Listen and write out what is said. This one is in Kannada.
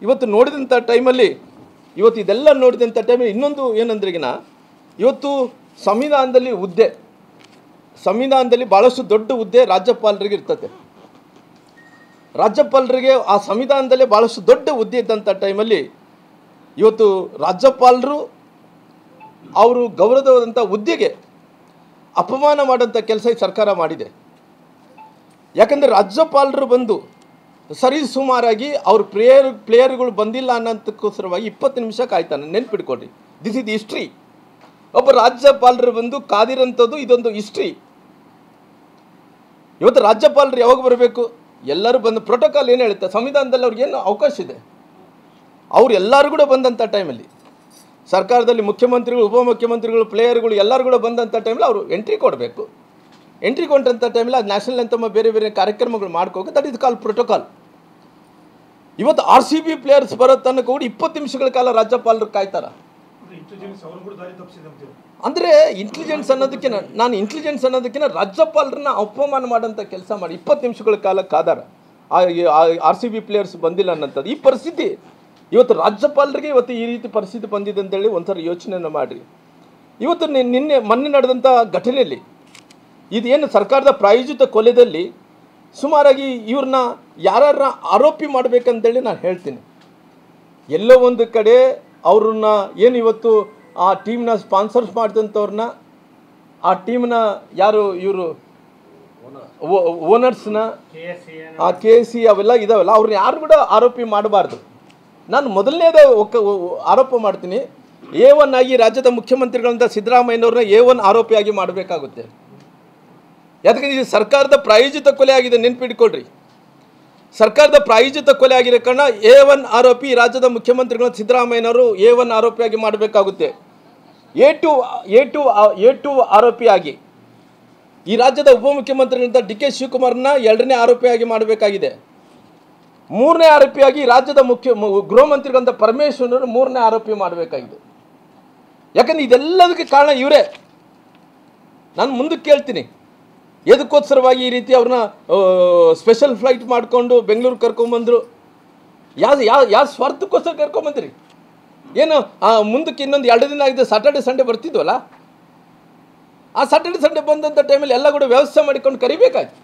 ಇವತ್ತು ನೋಡಿದಂಥ ಟೈಮಲ್ಲಿ ಇವತ್ತು ಇದೆಲ್ಲ ನೋಡಿದಂಥ ಟೈಮಲ್ಲಿ ಇನ್ನೊಂದು ಏನಂದ್ರೆಗಿನ ಇವತ್ತು ಸಂವಿಧಾನದಲ್ಲಿ ಭಾಳಷ್ಟು ದೊಡ್ಡ ಹುದ್ದೆ ರಾಜ್ಯಪಾಲರಿಗೆ ಇರ್ತದೆ. ರಾಜ್ಯಪಾಲರಿಗೆ ಆ ಸಂವಿಧಾನದಲ್ಲೇ ಭಾಳಷ್ಟು ದೊಡ್ಡ ಹುದ್ದೆ ಇದ್ದಂಥ ಟೈಮಲ್ಲಿ ಇವತ್ತು ರಾಜ್ಯಪಾಲರು ಅವರು ಗೌರವವಾದಂಥ ಹುದ್ದೆಗೆ ಅಪಮಾನ ಮಾಡೋಂಥ ಕೆಲಸ ಈ ಸರ್ಕಾರ ಮಾಡಿದೆ. ಯಾಕಂದರೆ ರಾಜ್ಯಪಾಲರು ಬಂದು ಸರಿಸುಮಾರಾಗಿ ಅವ್ರ ಪ್ಲೇಯರ್ಗಳು ಬಂದಿಲ್ಲ ಅನ್ನೋದಕ್ಕೋಸ್ಕರವಾಗಿ 20 ನಿಮಿಷ ಕಾಯ್ತಾನೆ. ನೆನ್ಪಿಟ್ಕೊಡ್ರಿ, ದಿಸ್ ಇಸ್ ಹಿಸ್ಟ್ರಿ. ಒಬ್ಬ ರಾಜ್ಯಪಾಲರು ಬಂದು ಕಾದಿರೋಂಥದ್ದು ಇದೊಂದು ಹಿಸ್ಟ್ರಿ. ಇವತ್ತು ರಾಜ್ಯಪಾಲರು ಯಾವಾಗ ಬರಬೇಕು? ಎಲ್ಲರೂ ಬಂದು ಪ್ರೋಟೋಕಾಲ್ ಏನು ಹೇಳುತ್ತೆ, ಸಂವಿಧಾನದಲ್ಲಿ ಅವ್ರಿಗೇನು ಅವಕಾಶ ಇದೆ. ಅವ್ರು ಎಲ್ಲರೂ ಕೂಡ ಬಂದಂಥ ಟೈಮಲ್ಲಿ ಸರ್ಕಾರದಲ್ಲಿ ಮುಖ್ಯಮಂತ್ರಿಗಳು, ಉಪಮುಖ್ಯಮಂತ್ರಿಗಳು, ಪ್ಲೇಯರ್ಗಳು ಎಲ್ಲರೂ ಕೂಡ ಬಂದಂಥ ಟೈಮಲ್ಲಿ ಅವರು ಎಂಟ್ರಿ ಕೊಡಬೇಕು. ಎಂಟ್ರಿ ಕೊಟ್ಟಂಥ ಟೈಮಲ್ಲಿ ಅದು ನ್ಯಾಷನಲ್ ಅಂತಮ್ಮ ಬೇರೆ ಬೇರೆ ಕಾರ್ಯಕ್ರಮಗಳು ಮಾಡ್ಕೋಬೇಕು. That is call protocol. ಇವತ್ತು RCB ಪ್ಲೇಯರ್ಸ್ ಬರೋ ತನಕ ಕೂಡ 20 ನಿಮಿಷಗಳ ಕಾಲ ರಾಜ್ಯಪಾಲರು ಕಾಯ್ತಾರ. ಅಂದರೆ ಇಂಟೆಲಿಜೆನ್ಸ್ ಅನ್ನೋದಕ್ಕಿಂತ ರಾಜ್ಯಪಾಲರನ್ನ ಅಪಮಾನ ಮಾಡೋಂಥ ಕೆಲಸ ಮಾಡಿ 20 ನಿಮಿಷಗಳ ಕಾಲ ಕಾದಾರ. RCB ಪ್ಲೇಯರ್ಸ್ ಬಂದಿಲ್ಲ ಅನ್ನೋಂಥದ್ದು ಈ ಪರಿಸ್ಥಿತಿ. ಇವತ್ತು ರಾಜ್ಯಪಾಲರಿಗೆ ಇವತ್ತು ಈ ರೀತಿ ಪರಿಸ್ಥಿತಿ ಬಂದಿದೆ ಅಂತೇಳಿ ಒಂದ್ಸರಿ ಯೋಚನೆಯನ್ನು ಮಾಡಿರಿ. ಇವತ್ತು ಮೊನ್ನೆ ನಡೆದಂಥ ಘಟನೆಯಲ್ಲಿ ಇದೇನು ಸರ್ಕಾರದ ಪ್ರಾಯೋಜಿತ ಕೊಲೆಯಲ್ಲಿ ಸುಮಾರಾಗಿ ಇವ್ರನ್ನ ಯಾರನ್ನ ಆರೋಪಿ ಮಾಡಬೇಕಂತೇಳಿ ನಾನು ಹೇಳ್ತೀನಿ. ಎಲ್ಲೋ ಒಂದು ಕಡೆ ಅವ್ರನ್ನ ಏನು ಇವತ್ತು ಆ ಟೀಮ್ನ ಸ್ಪಾನ್ಸರ್ಸ್ ಮಾಡಿದಂಥವ್ರನ್ನ, ಆ ಟೀಮ್ನ ಯಾರು ಇವರು ಓನರ್ಸ್ನ, ಆ KSC ಅವೆಲ್ಲ ಇದಾವಲ್ಲ, ಅವ್ರನ್ನ ಯಾರು ಕೂಡ ಆರೋಪಿ ಮಾಡಬಾರ್ದು. ನಾನು ಮೊದಲನೇದ ಆರೋಪ ಮಾಡ್ತೀನಿ, A1 ಆಗಿ ರಾಜ್ಯದ ಮುಖ್ಯಮಂತ್ರಿಗಳಂತ ಸಿದ್ದರಾಮಯ್ಯನವ್ರನ್ನ A1 ಆರೋಪಿಯಾಗಿ ಮಾಡಬೇಕಾಗುತ್ತೆ. ಯಾಕಂದರೆ ಇದು ಸರ್ಕಾರದ ಪ್ರಾಯೋಜಿತ ಕೊಲೆ ಆಗಿದೆ, ನೆನ್ಪಿಟ್ಕೊಳ್ರಿ. ಸರ್ಕಾರದ ಪ್ರಾಯೋಜಿತ ಕೊಲೆ ಆಗಿರೋ ಕಾರಣ A1 ಆರೋಪಿ ರಾಜ್ಯದ ಮುಖ್ಯಮಂತ್ರಿಗಳನ್ನ ಸಿದ್ದರಾಮಯ್ಯನವರು A1 ಆರೋಪಿಯಾಗಿ ಮಾಡಬೇಕಾಗುತ್ತೆ. A2 ಆರೋಪಿಯಾಗಿ ಈ ರಾಜ್ಯದ ಉಪಮುಖ್ಯಮಂತ್ರಿಗಳಂತ DK ಶಿವಕುಮಾರ್ನ 2ನೇ ಆರೋಪಿಯಾಗಿ ಮಾಡಬೇಕಾಗಿದೆ. 3ನೇ ಆರೋಪಿಯಾಗಿ ರಾಜ್ಯದ ಗೃಹ ಮಂತ್ರಿಗಳಂತ ಪರಮೇಶ್ವರನವರು 3ನೇ ಆರೋಪಿ ಮಾಡಬೇಕಾಗಿದೆ. ಯಾಕಂದರೆ ಇದೆಲ್ಲದಕ್ಕೆ ಕಾರಣ ಇವರೇ. ನಾನು ಮುಂದಕ್ಕೆ ಕೇಳ್ತೀನಿ, ಎದಕ್ಕೋಸ್ಕರವಾಗಿ ಈ ರೀತಿ ಅವ್ರನ್ನ ಸ್ಪೆಷಲ್ ಫ್ಲೈಟ್ ಮಾಡಿಕೊಂಡು ಬೆಂಗಳೂರು ಕರ್ಕೊಂಬಂದರು? ಯಾವ ಸ್ವಾರ್ಥಕ್ಕೋಸ್ಕರ ಕರ್ಕೊಂಬಂದ್ರಿ? ಏನು ಮುಂದಕ್ಕೆ ಇನ್ನೊಂದು 2 ದಿನ ಆಗಿದೆ, ಸಾಟರ್ಡೆ ಸಂಡೇ ಬರ್ತಿದ್ವಲ್ಲ, ಆ ಸಾಟರ್ಡೆ ಸಂಡೇ ಬಂದಂಥ ಟೈಮಲ್ಲಿ ಎಲ್ಲ ಕೂಡ ವ್ಯವಸ್ಥೆ ಮಾಡಿಕೊಂಡು ಕರಿಬೇಕಾಯ್ತು.